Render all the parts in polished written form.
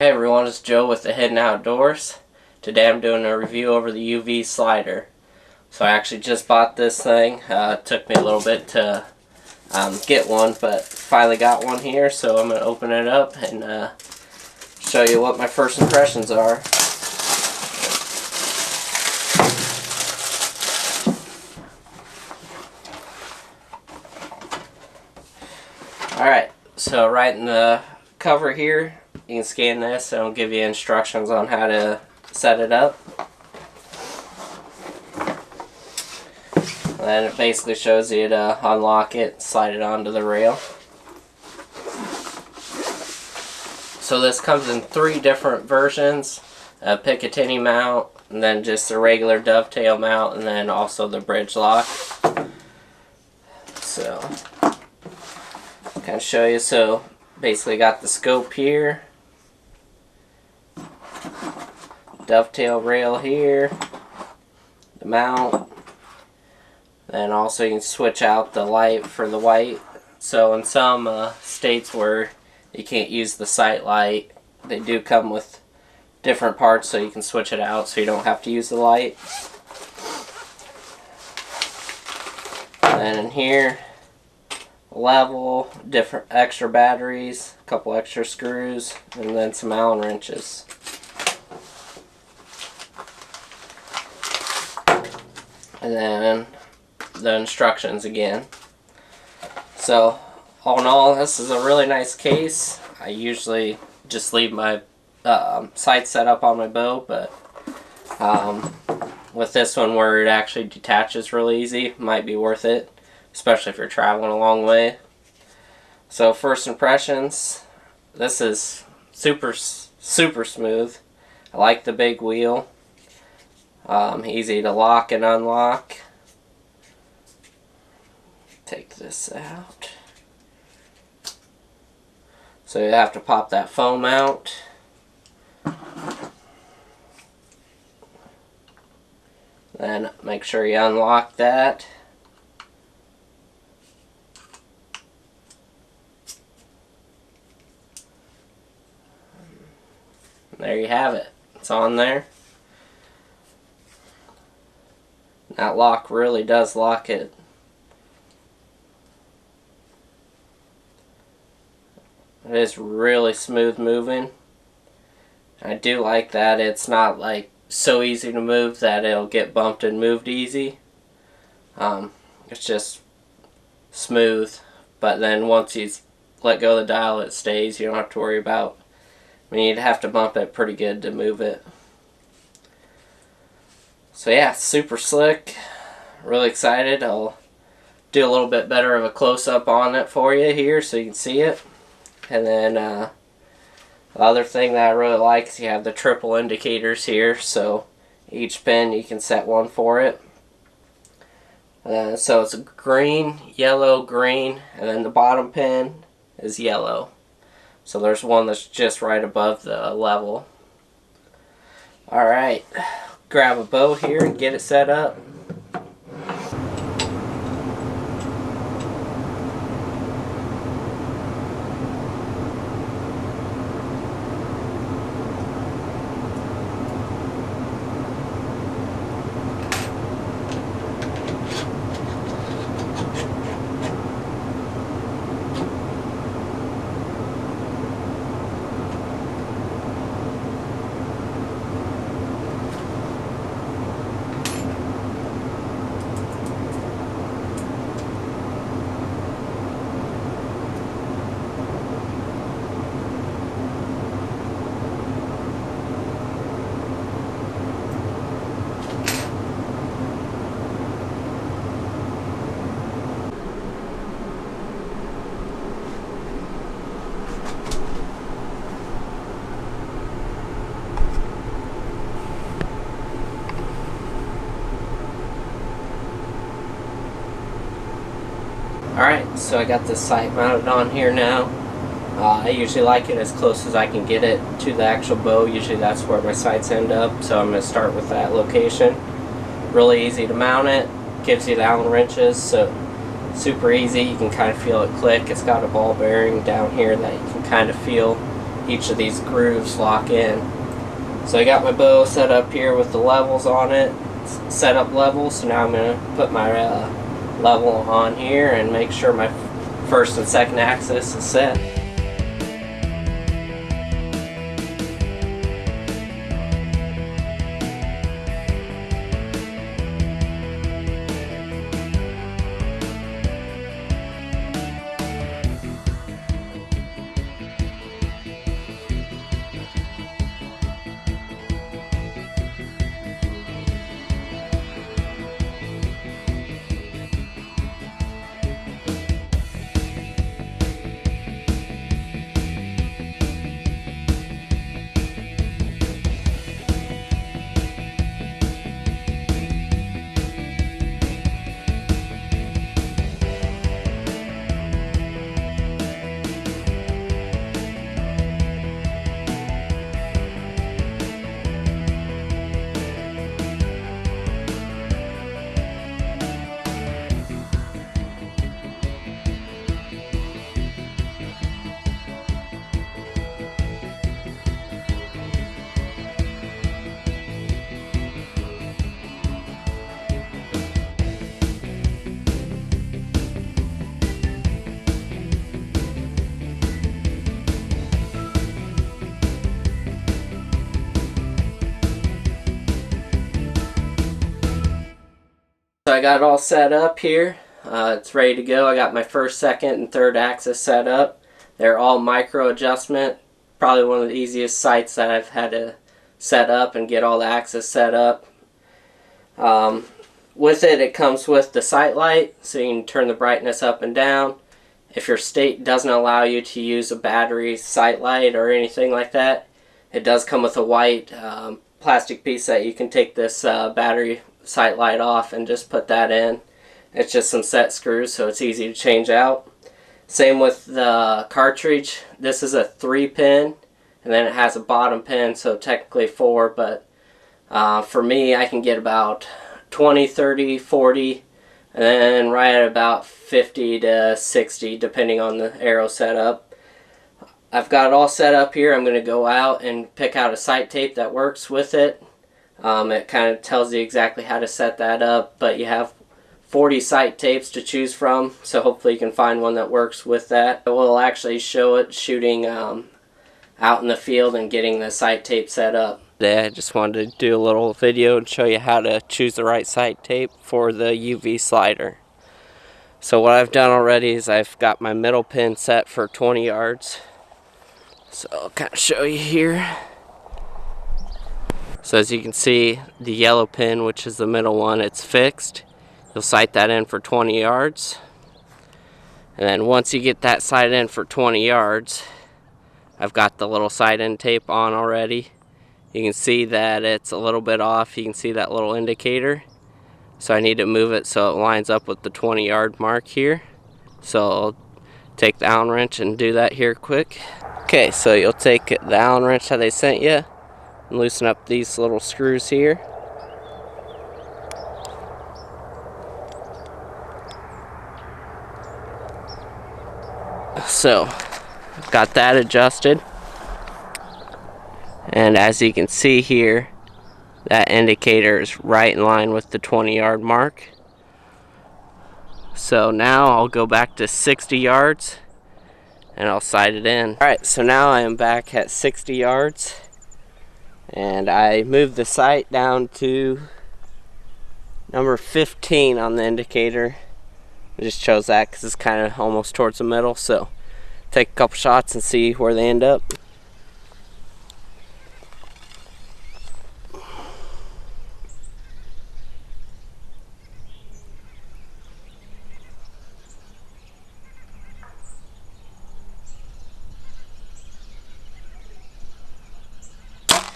Hey everyone, it's Joe with the Hidden Outdoors. Today I'm doing a review over the UV slider. So I actually just bought this thing. It took me a little bit to get one, but finally got one here. So I'm going to open it up and show you what my first impressions are. Alright, so right in the cover here, you can scan this and it'll give you instructions on how to set it up. And then it basically shows you to unlock it, slide it onto the rail. So this comes in 3 different versions: a Picatinny mount, and then just a regular dovetail mount, and then also the bridge lock. So kind of show you. So basically got the scope here, dovetail rail here, the mount, then also you can switch out the light for the white. So in some states where you can't use the sight light, they do come with different parts so you can switch it out so you don't have to use the light. And then in here, level, different extra batteries, a couple extra screws, and then some Allen wrenches. And then the instructions again. So all in all, this is a really nice case. I usually just leave my sights set up on my bow, but with this one where it actually detaches really easy, might be worth it, especially if you're traveling a long way. So first impressions, this is super smooth. I like the big wheel. Easy to lock and unlock. Take this out. So you have to pop that foam out. Then make sure you unlock that. There you have it. It's on there. That lock really does lock it. It is really smooth moving. I do like that it's not like so easy to move that it'll get bumped and moved easy. It's just smooth, but then once you let go of the dial, it stays. You don't have to worry about, I mean, you'd have to bump it pretty good to move it. So yeah, super slick. Really excited. I'll do a little bit better of a close-up on it for you here so you can see it. And then the other thing that I really like is you have the triple indicators here. So each pin you can set one for it. So it's green, yellow, green, and then the bottom pin is yellow. So there's one that's just right above the level. Alright, grab a bow here and get it set up. Alright, so I got this sight mounted on here now. I usually like it as close as I can get it to the actual bow. Usually that's where my sights end up, so I'm going to start with that location. Really easy to mount it. Gives you the Allen wrenches, so super easy. You can kind of feel it click. It's got a ball bearing down here that you can kind of feel each of these grooves lock in. So I got my bow set up here with the levels on it, set up levels. So now I'm going to put my level on here and make sure my first and second axis is set. So I got it all set up here. It's ready to go. I got my first, second, and third axis set up. They're all micro adjustment. Probably one of the easiest sights that I've had to set up and get all the axis set up. With it, it comes with the sight light, so you can turn the brightness up and down. If your state doesn't allow you to use a battery sight light or anything like that, it does come with a white plastic piece that you can take this battery sight light off and just put that in. It's just some set screws, so it's easy to change out. Same with the cartridge. This is a 3-pin, and then it has a bottom pin, so technically 4, but for me, I can get about 20, 30, 40, and then right at about 50 to 60, depending on the arrow setup. I've got it all set up here. I'm going to go out and pick out a sight tape that works with it. It kind of tells you exactly how to set that up, but you have 40 sight tapes to choose from, so hopefully you can find one that works with that. It will actually show it shooting out in the field and getting the sight tape set up. Today I just wanted to do a little video and show you how to choose the right sight tape for the UV slider. So what I've done already is I've got my middle pin set for 20 yards. So I'll kind of show you here. So as you can see, the yellow pin, which is the middle one, it's fixed. You'll sight that in for 20 yards. And then once you get that sight in for 20 yards, I've got the little sight in tape on already. You can see that it's a little bit off. You can see that little indicator. So I need to move it so it lines up with the 20-yard mark here. So I'll take the Allen wrench and do that here quick. Okay, so you'll take the Allen wrench that they sent you and loosen up these little screws here. So, got that adjusted. And as you can see here, that indicator is right in line with the 20-yard mark. So now I'll go back to 60 yards and I'll sight it in. Alright, so now I am back at 60 yards. And I moved the sight down to number 15 on the indicator. I just chose that because it's kind of almost towards the middle. So take a couple shots and see where they end up.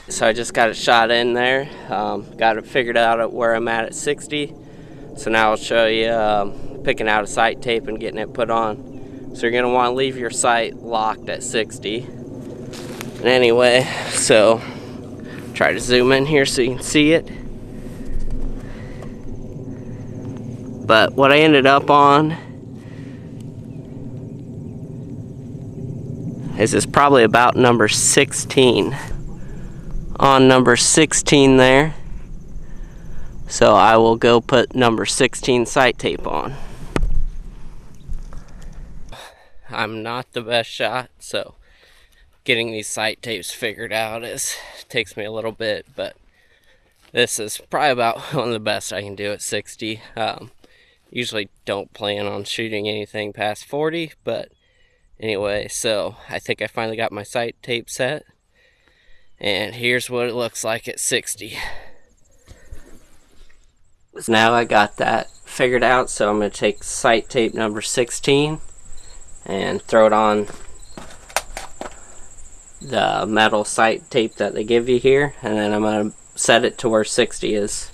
So I just got it shot in there, got it figured out at where I'm at 60. So now I'll show you picking out a sight tape and getting it put on. So you're going to want to leave your sight locked at 60. And anyway, so try to zoom in here so you can see it. But what I ended up on This is probably about number 16. On number 16 there. So I will go put number 16 sight tape on. I'm not the best shot, so getting these sight tapes figured out takes me a little bit, but this is probably about one of the best I can do at 60. Usually don't plan on shooting anything past 40, but anyway, so I think I finally got my sight tape set, and here's what it looks like at 60. Now I got that figured out, so I'm going to take sight tape number 16 and throw it on the metal sight tape that they give you here, and then I'm going to set it to where 60 is.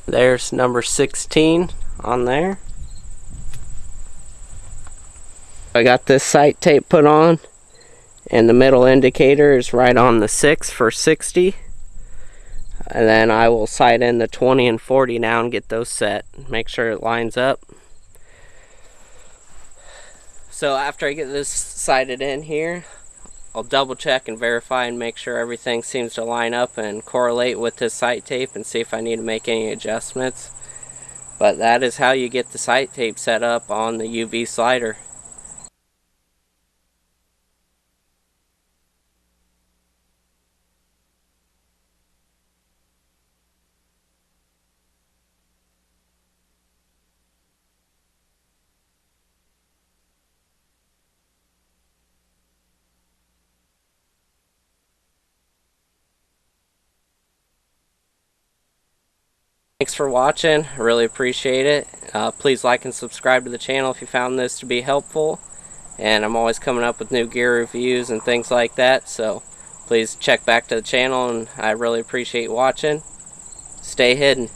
There's number 16 on there. I got this sight tape put on, and the middle indicator is right on the 6 for 60. And then I will sight in the 20 and 40 now and get those set. Make sure it lines up. So after I get this sighted in here, I'll double check and verify and make sure everything seems to line up and correlate with this sight tape and see if I need to make any adjustments. But that is how you get the sight tape set up on the UV slider. Thanks for watching. I really appreciate it. Please like and subscribe to the channel if you found this to be helpful. And I'm always coming up with new gear reviews and things like that, so please check back to the channel, and I really appreciate watching. Stay hidden.